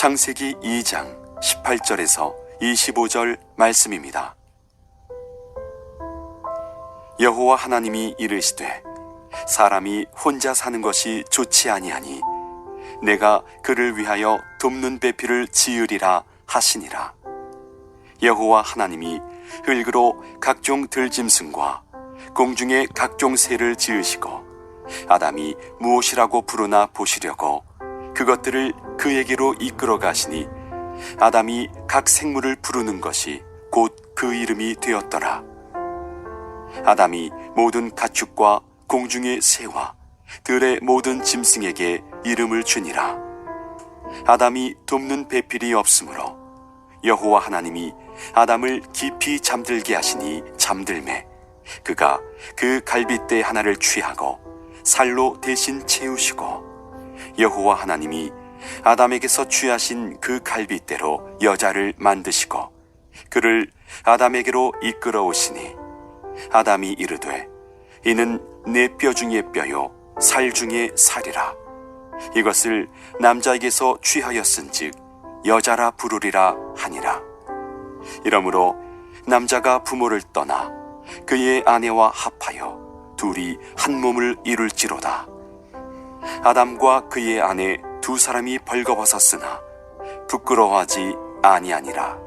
창세기 2장 18절에서 25절 말씀입니다. 여호와 하나님이 이르시되 사람이 혼자 사는 것이 좋지 아니하니 내가 그를 위하여 돕는 배필을 지으리라 하시니라. 여호와 하나님이 흙으로 각종 들짐승과 공중의 각종 새를 지으시고 아담이 무엇이라고 부르나 보시려고 그것들을 그에게로 이끌어 가시니 아담이 각 생물을 부르는 것이 곧 그 이름이 되었더라. 아담이 모든 가축과 공중의 새와 들의 모든 짐승에게 이름을 주니라. 아담이 돕는 배필이 없으므로 여호와 하나님이 아담을 깊이 잠들게 하시니 잠들매 그가 그 갈빗대 하나를 취하고 살로 대신 채우시고 여호와 하나님이 아담에게서 취하신 그 갈빗대로 여자를 만드시고 그를 아담에게로 이끌어 오시니 아담이 이르되 이는 내 뼈 중에 뼈요 살 중에 살이라. 이것을 남자에게서 취하였은즉 여자라 부르리라 하니라. 이러므로 남자가 부모를 떠나 그의 아내와 합하여 둘이 한 몸을 이룰지로다. 아담과 그의 아내 두 사람이 벌거벗었으나 부끄러워하지 아니하니라.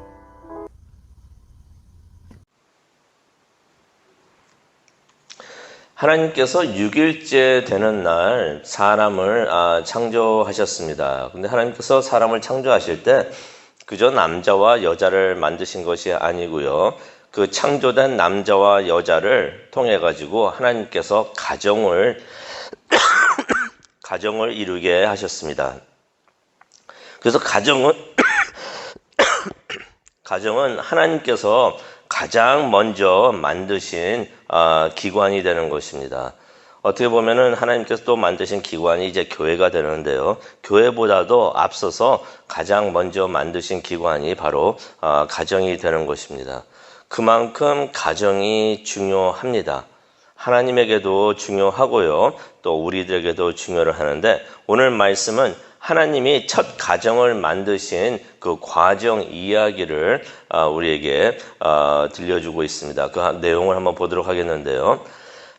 하나님께서 6일째 되는 날 사람을 창조하셨습니다. 근데 하나님께서 사람을 창조하실 때 그저 남자와 여자를 만드신 것이 아니고요. 그 창조된 남자와 여자를 통해 가지고 하나님께서 가정을 이루게 하셨습니다. 그래서 가정은 하나님께서 가장 먼저 만드신 기관이 되는 것입니다. 어떻게 보면은 하나님께서 또 만드신 기관이 이제 교회가 되는데요. 교회보다도 앞서서 가장 먼저 만드신 기관이 바로 가정이 되는 것입니다. 그만큼 가정이 중요합니다. 하나님에게도 중요하고요. 또 우리들에게도 중요를 하는데 오늘 말씀은 하나님이 첫 가정을 만드신 그 과정 이야기를 우리에게 들려주고 있습니다. 그 내용을 한번 보도록 하겠는데요.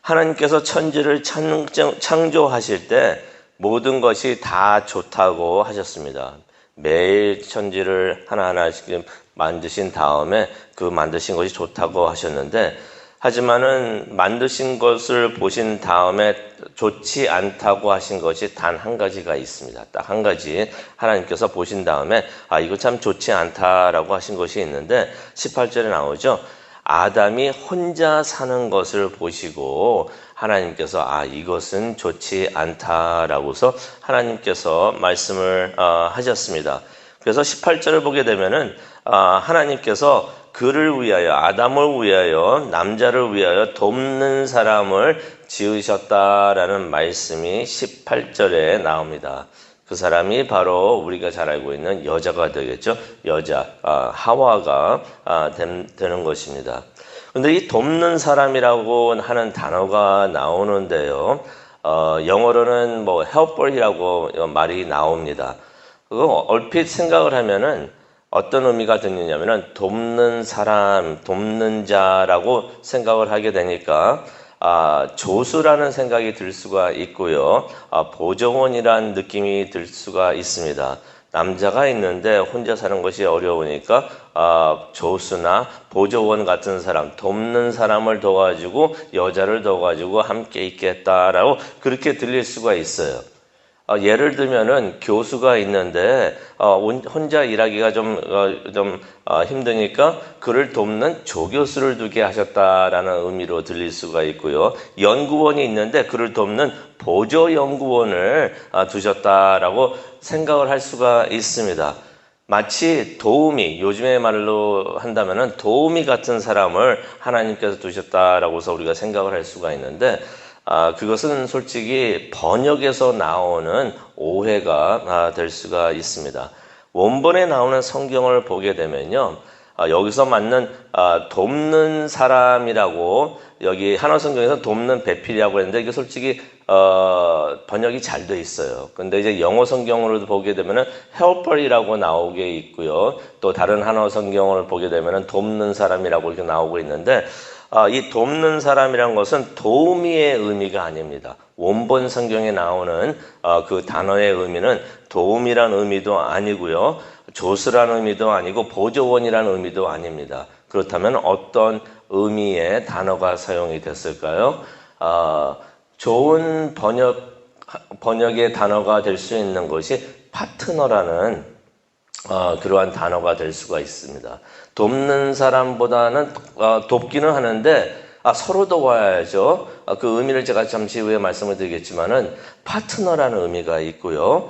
하나님께서 천지를 창조하실 때 모든 것이 다 좋다고 하셨습니다. 매일 천지를 하나하나씩 만드신 다음에 그 만드신 것이 좋다고 하셨는데 하지만은 만드신 것을 보신 다음에 좋지 않다고 하신 것이 단 한 가지가 있습니다. 딱 한 가지 하나님께서 보신 다음에 이거 참 좋지 않다라고 하신 것이 있는데 18절에 나오죠. 아담이 혼자 사는 것을 보시고 하나님께서 이것은 좋지 않다라고서 하나님께서 말씀을 하셨습니다. 그래서 18절을 보게 되면은 하나님께서 그를 위하여 아담을 위하여 남자를 위하여 돕는 사람을 지으셨다라는 말씀이 18절에 나옵니다. 그 사람이 바로 우리가 잘 알고 있는 여자가 되겠죠. 여자 하와가 되는 것입니다. 그런데 이 돕는 사람이라고 하는 단어가 나오는데요. 영어로는 helper이라고 말이 나옵니다. 그거 얼핏 생각을 하면은 어떤 의미가 드느냐면은 돕는 사람, 돕는 자라고 생각을 하게 되니까 조수라는 생각이 들 수가 있고요. 보조원이라는 느낌이 들 수가 있습니다. 남자가 있는데 혼자 사는 것이 어려우니까 조수나 보조원 같은 사람, 돕는 사람을 도와주고 여자를 도와주고 함께 있겠다라고 그렇게 들릴 수가 있어요. 예를 들면은 교수가 있는데 혼자 일하기가 좀 힘드니까 그를 돕는 조교수를 두게 하셨다라는 의미로 들릴 수가 있고요. 연구원이 있는데 그를 돕는 보조 연구원을 두셨다라고 생각을 할 수가 있습니다. 마치 도우미, 요즘의 말로 한다면은 도우미 같은 사람을 하나님께서 두셨다라고서 우리가 생각을 할 수가 있는데 그것은 솔직히 번역에서 나오는 오해가 될 수가 있습니다. 원본에 나오는 성경을 보게 되면요. 여기서 맞는 돕는 사람이라고 여기 한어 성경에서 돕는 배필이라고 했는데 이게 솔직히 번역이 잘 돼 있어요. 근데 이제 영어 성경으로 보게 되면은 helper이라고 나오게 있고요. 또 다른 한어 성경을 보게 되면은 돕는 사람이라고 이렇게 나오고 있는데 이 돕는 사람이란 것은 도우미의 의미가 아닙니다. 원본 성경에 나오는 그 단어의 의미는 도움이란 의미도 아니고요. 조수란 의미도 아니고 보조원이란 의미도 아닙니다. 그렇다면 어떤 의미의 단어가 사용이 됐을까요? 좋은 번역의 단어가 될 수 있는 것이 파트너라는 그러한 단어가 될 수가 있습니다. 돕는 사람보다는 돕기는 하는데 서로 도와야죠. 그 의미를 제가 잠시 후에 말씀을 드리겠지만은 파트너라는 의미가 있고요.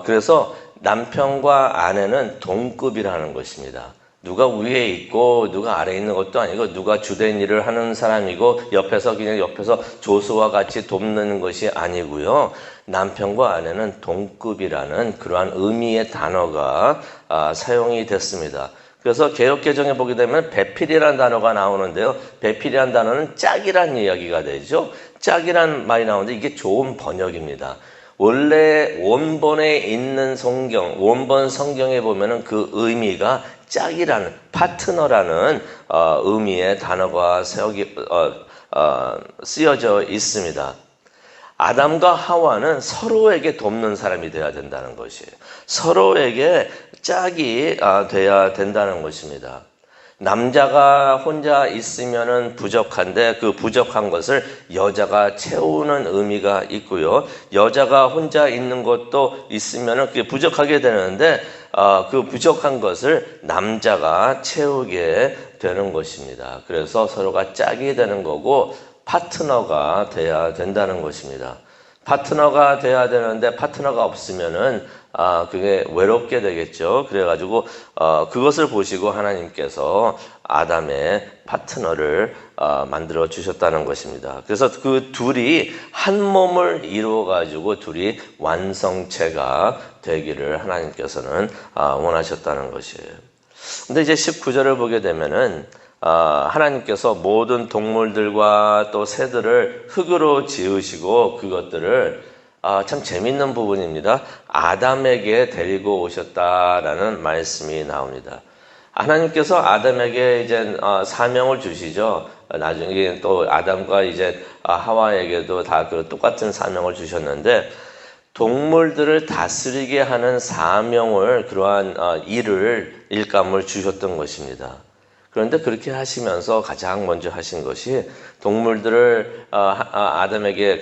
그래서 남편과 아내는 동급이라는 것입니다. 누가 위에 있고 누가 아래에 있는 것도 아니고 누가 주된 일을 하는 사람이고 옆에서 그냥 옆에서 조수와 같이 돕는 것이 아니고요. 남편과 아내는 동급이라는 그러한 의미의 단어가 사용이 됐습니다. 그래서 개역개정에 보게 되면 배필이라는 단어가 나오는데요. 배필이라는 단어는 짝이라는 이야기가 되죠. 짝이라는 말이 나오는데 이게 좋은 번역입니다. 원래 원본에 있는 성경, 원본 성경에 보면은 그 의미가 짝이라는, 파트너라는 의미의 단어가 쓰여져 있습니다. 아담과 하와는 서로에게 돕는 사람이 돼야 된다는 것이에요. 서로에게 짝이 돼야 된다는 것입니다. 남자가 혼자 있으면은 부족한데 그 부족한 것을 여자가 채우는 의미가 있고요. 여자가 혼자 있는 것도 있으면은 그게 부족하게 되는데 그 부족한 것을 남자가 채우게 되는 것입니다. 그래서 서로가 짝이 되는 거고 파트너가 돼야 된다는 것입니다. 파트너가 돼야 되는데 파트너가 없으면은 그게 외롭게 되겠죠. 그래가지고 그것을 보시고 하나님께서 아담의 파트너를 만들어 주셨다는 것입니다. 그래서 그 둘이 한 몸을 이루어 가지고 둘이 완성체가 되기를 하나님께서는 원하셨다는 것이에요. 근데 이제 19절을 보게 되면은 하나님께서 모든 동물들과 또 새들을 흙으로 지으시고 그것들을 참 재밌는 부분입니다. 아담에게 데리고 오셨다라는 말씀이 나옵니다. 하나님께서 아담에게 이제 사명을 주시죠. 나중에 또 아담과 이제 하와에게도 다 그 똑같은 사명을 주셨는데 동물들을 다스리게 하는 사명을 그러한 일감을 주셨던 것입니다. 그런데 그렇게 하시면서 가장 먼저 하신 것이 동물들을 아담에게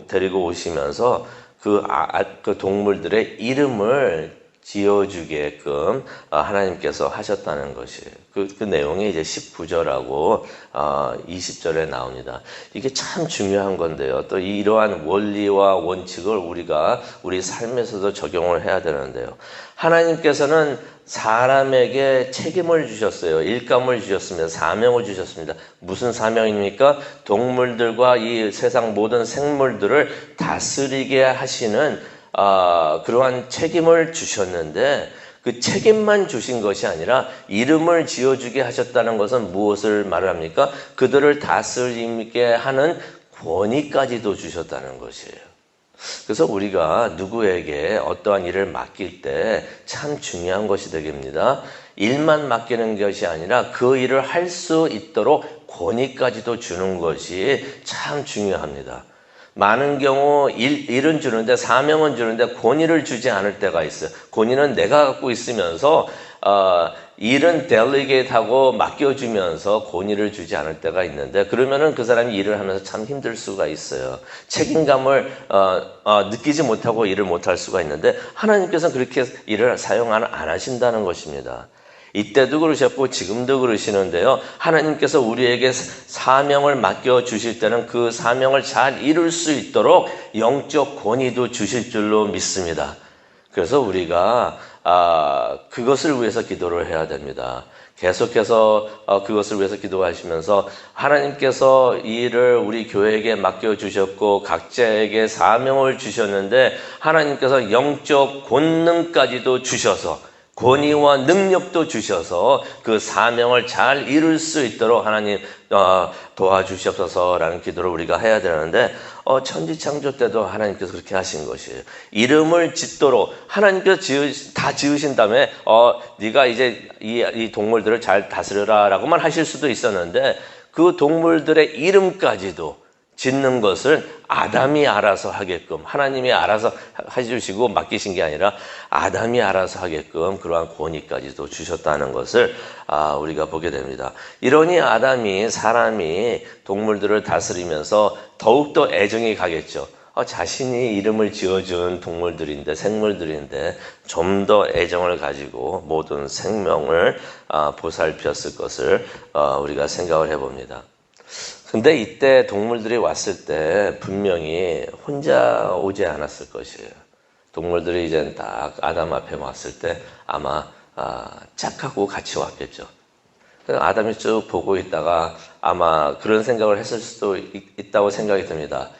데리고 오시면서 그 동물들의 이름을 지어주게끔 하나님께서 하셨다는 것이에요. 그 내용이 이제 19절하고 20절에 나옵니다. 이게 참 중요한 건데요. 또 이러한 원리와 원칙을 우리가 우리 삶에서도 적용을 해야 되는데요. 하나님께서는 사람에게 책임을 주셨어요. 일감을 주셨습니다. 사명을 주셨습니다. 무슨 사명입니까? 동물들과 이 세상 모든 생물들을 다스리게 하시는 그러한 책임을 주셨는데 그 책임만 주신 것이 아니라 이름을 지어주게 하셨다는 것은 무엇을 말합니까? 그들을 다스리게 하는 권위까지도 주셨다는 것이에요. 그래서 우리가 누구에게 어떠한 일을 맡길 때 참 중요한 것이 되겠습니다. 일만 맡기는 것이 아니라 그 일을 할 수 있도록 권위까지도 주는 것이 참 중요합니다. 많은 경우 일은 주는데 사명은 주는데 권위를 주지 않을 때가 있어요. 권위는 내가 갖고 있으면서 일은 델리게이트하고 맡겨주면서 권위를 주지 않을 때가 있는데 그러면은 그 사람이 일을 하면서 참 힘들 수가 있어요. 책임감을 느끼지 못하고 일을 못할 수가 있는데 하나님께서는 그렇게 일을 안 하신다는 것입니다. 이때도 그러셨고 지금도 그러시는데요. 하나님께서 우리에게 사명을 맡겨주실 때는 그 사명을 잘 이룰 수 있도록 영적 권위도 주실 줄로 믿습니다. 그래서 우리가 그것을 위해서 기도를 해야 됩니다. 계속해서 그것을 위해서 기도하시면서 하나님께서 이 일을 우리 교회에게 맡겨주셨고 각자에게 사명을 주셨는데 하나님께서 영적 권능까지도 주셔서 권위와 능력도 주셔서 그 사명을 잘 이룰 수 있도록 하나님 도와주시옵소서라는 기도를 우리가 해야 되는데 천지창조 때도 하나님께서 그렇게 하신 것이에요. 이름을 짓도록 하나님께서 다 지으신 다음에 네가 이제 이 동물들을 잘 다스려라라고만 하실 수도 있었는데 그 동물들의 이름까지도 짓는 것을 아담이 알아서 하게끔 하나님이 알아서 해주시고 맡기신 게 아니라 아담이 알아서 하게끔 그러한 권위까지도 주셨다는 것을 우리가 보게 됩니다. 이러니 아담이 사람이 동물들을 다스리면서 더욱더 애정이 가겠죠. 자신이 이름을 지어준 동물들인데 생물들인데 좀 더 애정을 가지고 모든 생명을 보살폈을 것을 우리가 생각을 해봅니다. 근데 이때 동물들이 왔을 때 분명히 혼자 오지 않았을 것이에요. 동물들이 이제 딱 아담 앞에 왔을 때 아마 짝하고 같이 왔겠죠. 아담이 쭉 보고 있다가 아마 그런 생각을 했을 수도 있다고 생각이 듭니다.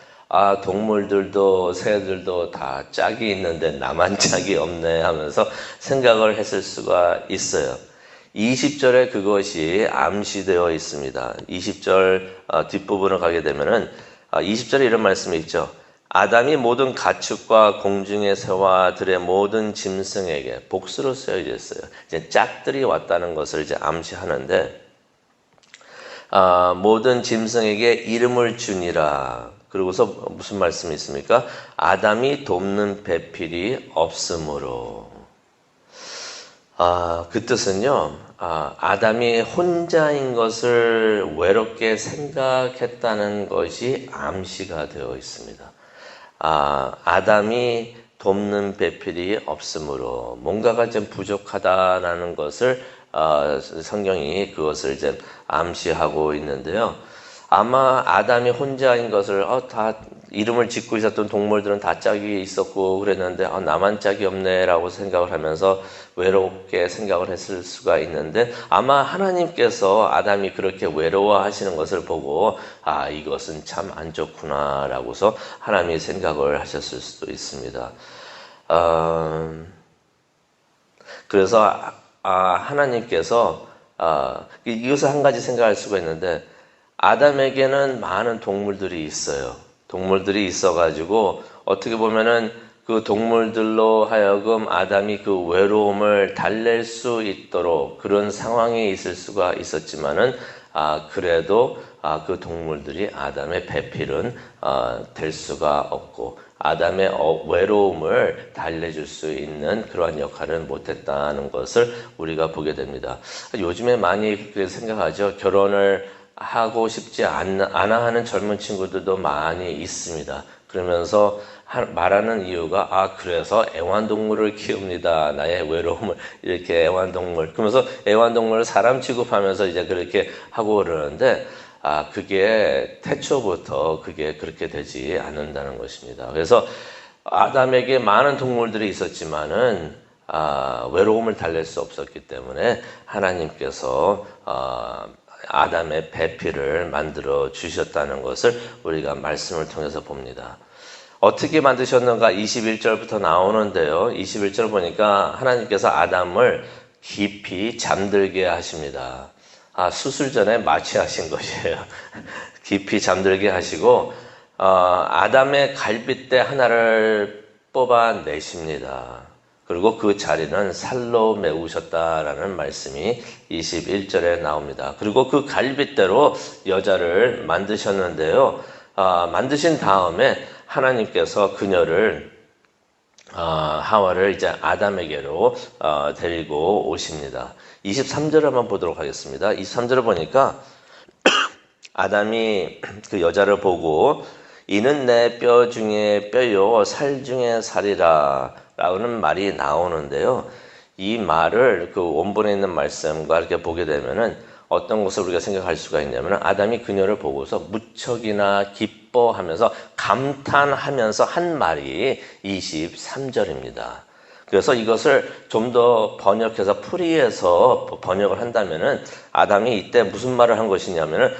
동물들도 새들도 다 짝이 있는데 나만 짝이 없네 하면서 생각을 했을 수가 있어요. 20절에 그것이 암시되어 있습니다. 20절 뒷부분을 가게 되면은 20절에 이런 말씀이 있죠. 아담이 모든 가축과 공중의 새와 들의 모든 짐승에게 복수로 쓰여져 있어요. 이제 짝들이 왔다는 것을 이제 암시하는데 모든 짐승에게 이름을 주니라. 그리고서 무슨 말씀이 있습니까? 아담이 돕는 배필이 없으므로. 그 뜻은요. 아담이 혼자인 것을 외롭게 생각했다는 것이 암시가 되어 있습니다. 아담이 돕는 배필이 없으므로 뭔가가 좀 부족하다라는 것을 성경이 그것을 이제 암시하고 있는데요. 아마 아담이 혼자인 것을 다 이름을 짓고 있었던 동물들은 다 짝이 있었고 그랬는데 나만 짝이 없네라고 생각을 하면서 외롭게 생각을 했을 수가 있는데 아마 하나님께서 아담이 그렇게 외로워하시는 것을 보고 이것은 참 안 좋구나라고서 하나님이 생각을 하셨을 수도 있습니다. 그래서 하나님께서 이것을 한 가지 생각할 수가 있는데 아담에게는 많은 동물들이 있어요. 동물들이 있어가지고 어떻게 보면은 그 동물들로 하여금 아담이 그 외로움을 달랠 수 있도록 그런 상황에 있을 수가 있었지만은 그래도 그 동물들이 아담의 배필은 될 수가 없고 아담의 외로움을 달래줄 수 있는 그러한 역할은 못했다는 것을 우리가 보게 됩니다. 요즘에 많이 그렇게 생각하죠. 결혼을 하고 싶지 않아 하는 젊은 친구들도 많이 있습니다. 그러면서 말하는 이유가 그래서 애완동물을 키웁니다. 나의 외로움을 이렇게 애완동물 그러면서 애완동물을 사람 취급하면서 이제 그렇게 하고 그러는데 그게 태초부터 그게 그렇게 되지 않는다는 것입니다. 그래서 아담에게 많은 동물들이 있었지만은 외로움을 달랠 수 없었기 때문에 하나님께서 아담의 배필을 만들어 주셨다는 것을 우리가 말씀을 통해서 봅니다. 어떻게 만드셨는가 21절부터 나오는데요. 21절 보니까 하나님께서 아담을 깊이 잠들게 하십니다. 수술 전에 마취하신 것이에요. 깊이 잠들게 하시고 아담의 갈빗대 하나를 뽑아내십니다. 그리고 그 자리는 살로 메우셨다라는 말씀이 21절에 나옵니다. 그리고 그 갈빗대로 여자를 만드셨는데요. 만드신 다음에 하나님께서 그녀를 하와를 이제 아담에게로 데리고 오십니다. 23절을 한번 보도록 하겠습니다. 23절을 보니까 아담이 그 여자를 보고 이는 내 뼈 중에 뼈요 살 중에 살이라 라는 말이 나오는데요. 이 말을 그 원본에 있는 말씀과 이렇게 보게 되면은 어떤 것을 우리가 생각할 수가 있냐면 아담이 그녀를 보고서 무척이나 기뻐하면서 감탄하면서 한 말이 23절입니다. 그래서 이것을 좀 더 번역해서 풀이해서 번역을 한다면은 아담이 이때 무슨 말을 한 것이냐면은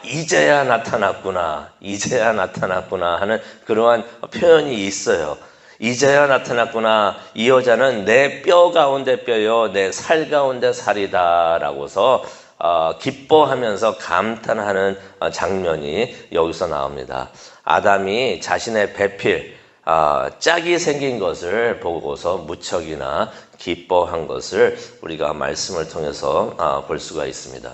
이제야 나타났구나 하는 그러한 표현이 있어요. 이제야 나타났구나. 이 여자는 내 뼈 가운데 뼈요, 내 살 가운데 살이다 라고서 기뻐하면서 감탄하는 장면이 여기서 나옵니다. 아담이 자신의 배필, 짝이 생긴 것을 보고서 무척이나 기뻐한 것을 우리가 말씀을 통해서 볼 수가 있습니다.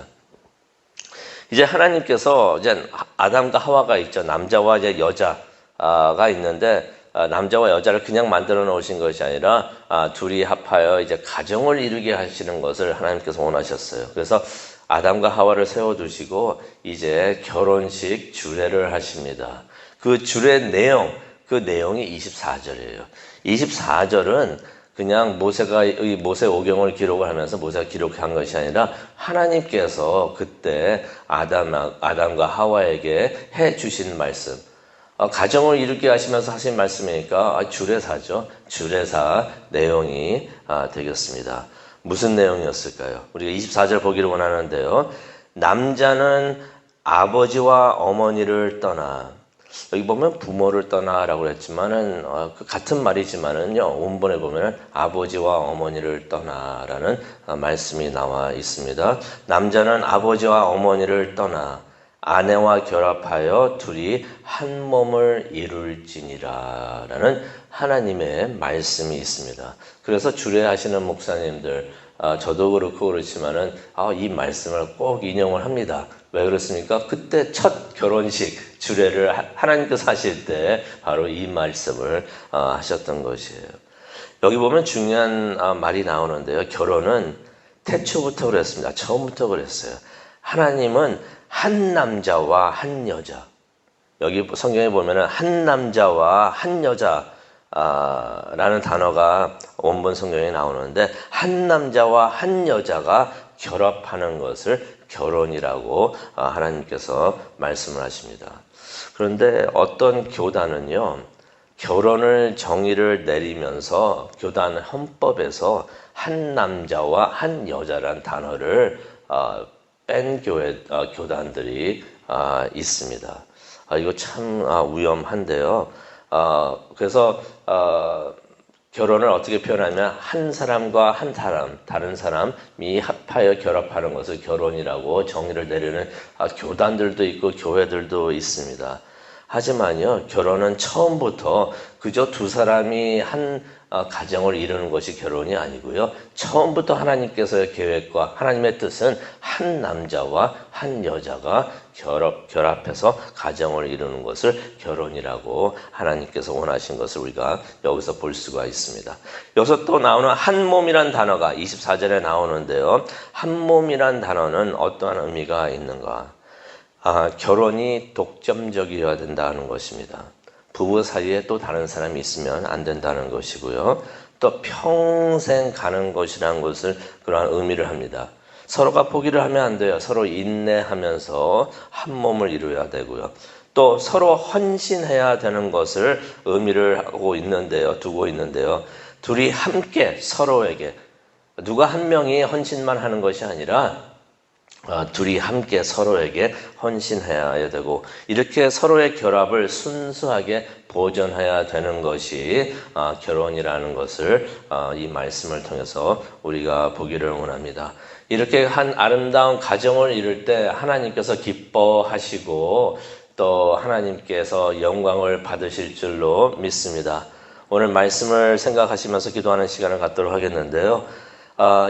이제 하나님께서 이제 아담과 하와가 있죠. 남자와 이제 여자가 있는데 남자와 여자를 그냥 만들어 놓으신 것이 아니라 둘이 합하여 이제 가정을 이루게 하시는 것을 하나님께서 원하셨어요. 그래서 아담과 하와를 세워두시고 이제 결혼식 주례를 하십니다. 그 주례 내용, 그 내용이 24절이에요. 24절은 그냥 모세가 이 모세 오경을 기록을 하면서 모세가 기록한 것이 아니라 하나님께서 그때 아담과 하와에게 해 주신 말씀, 가정을 이루게 하시면서 하신 말씀이니까 주례사죠. 주례사 내용이 되겠습니다. 무슨 내용이었을까요? 우리가 24절 보기를 원하는데요. 남자는 아버지와 어머니를 떠나, 여기 보면 부모를 떠나라고 했지만은 같은 말이지만은요, 원본에 보면은 아버지와 어머니를 떠나라는 말씀이 나와 있습니다. 남자는 아버지와 어머니를 떠나 아내와 결합하여 둘이 한 몸을 이룰지니라 라는 하나님의 말씀이 있습니다. 그래서 주례하시는 목사님들, 저도 그렇고 그렇지만은 이 말씀을 꼭 인용을 합니다. 왜 그렇습니까? 그때 첫 결혼식 주례를 하나님께서 하실 때 바로 이 말씀을 하셨던 것이에요. 여기 보면 중요한 말이 나오는데요. 결혼은 태초부터 그랬습니다. 처음부터 그랬어요. 하나님은 한 남자와 한 여자, 여기 성경에 보면은 한 남자와 한 여자 라는 단어가 원본 성경에 나오는데 한 남자와 한 여자가 결합하는 것을 결혼이라고 하나님께서 말씀을 하십니다. 그런데 어떤 교단은요, 결혼을 정의를 내리면서 교단 헌법에서 한 남자와 한 여자란 단어를 뺀 교단들이 있습니다. 이거 참 위험한데요. 그래서 결혼을 어떻게 표현하면 한 사람과 한 사람, 다른 사람이 합하여 결합하는 것을 결혼이라고 정의를 내리는 교단들도 있고 교회들도 있습니다. 하지만요, 결혼은 처음부터 그저 두 사람이 한 가정을 이루는 것이 결혼이 아니고요. 처음부터 하나님께서의 계획과 하나님의 뜻은 한 남자와 한 여자가 결합해서 가정을 이루는 것을 결혼이라고 하나님께서 원하신 것을 우리가 여기서 볼 수가 있습니다. 여기서 또 나오는 한 몸이란 단어가 24절에 나오는데요. 한 몸이란 단어는 어떠한 의미가 있는가? 결혼이 독점적이어야 된다는 것입니다. 부부 사이에 또 다른 사람이 있으면 안 된다는 것이고요. 또 평생 가는 것이라는 것을 그러한 의미를 합니다. 서로가 포기를 하면 안 돼요. 서로 인내하면서 한 몸을 이루어야 되고요. 또 서로 헌신해야 되는 것을 의미를 하고 있는데요. 두고 있는데요. 둘이 함께 서로에게, 누가 한 명이 헌신만 하는 것이 아니라 둘이 함께 서로에게 헌신해야 되고 이렇게 서로의 결합을 순수하게 보존해야 되는 것이 결혼이라는 것을 이 말씀을 통해서 우리가 보기를 원합니다. 이렇게 한 아름다운 가정을 이룰 때 하나님께서 기뻐하시고 또 하나님께서 영광을 받으실 줄로 믿습니다. 오늘 말씀을 생각하시면서 기도하는 시간을 갖도록 하겠는데요.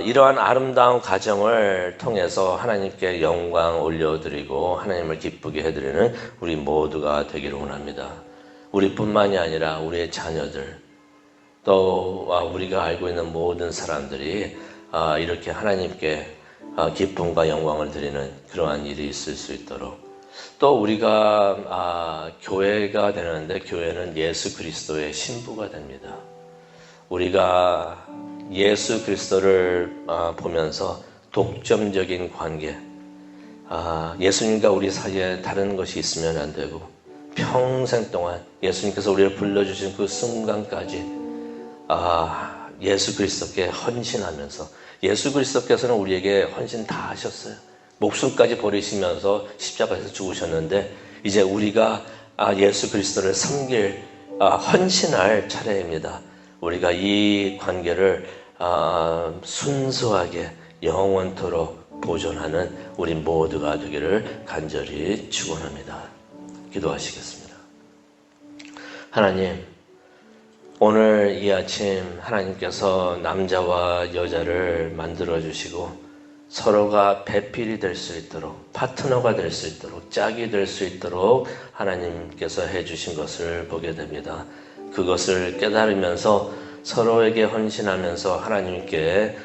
이러한 아름다운 가정을 통해서 하나님께 영광 올려드리고 하나님을 기쁘게 해드리는 우리 모두가 되기를 원합니다. 우리뿐만이 아니라 우리의 자녀들, 또 우리가 알고 있는 모든 사람들이 이렇게 하나님께 기쁨과 영광을 드리는 그러한 일이 있을 수 있도록, 또 우리가 교회가 되는데 교회는 예수 그리스도의 신부가 됩니다. 우리가 예수 그리스도를 보면서 독점적인 관계, 예수님과 우리 사이에 다른 것이 있으면 안 되고 평생 동안 예수님께서 우리를 불러주신 그 순간까지 예수 그리스도께 헌신하면서, 예수 그리스도께서는 우리에게 헌신 다 하셨어요. 목숨까지 버리시면서 십자가에서 죽으셨는데 이제 우리가 예수 그리스도를 섬길 헌신할 차례입니다. 우리가 이 관계를 순수하게 영원토록 보존하는 우리 모두가 되기를 간절히 축원합니다. 기도하시겠습니다. 하나님, 오늘 이 아침 하나님께서 남자와 여자를 만들어 주시고 서로가 배필이 될 수 있도록, 파트너가 될 수 있도록, 짝이 될 수 있도록 하나님께서 해주신 것을 보게 됩니다. 그것을 깨달으면서 서로에게 헌신하면서 하나님께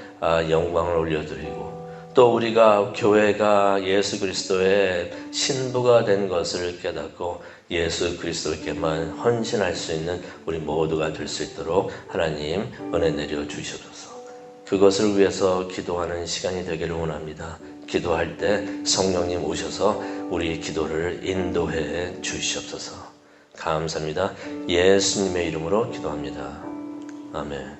영광을 올려드리고, 또 우리가 교회가 예수 그리스도의 신부가 된 것을 깨닫고 예수 그리스도께만 헌신할 수 있는 우리 모두가 될 수 있도록 하나님 은혜 내려 주시옵소서. 그것을 위해서 기도하는 시간이 되기를 원합니다. 기도할 때 성령님 오셔서 우리의 기도를 인도해 주시옵소서. 감사합니다. 예수님의 이름으로 기도합니다. 아멘.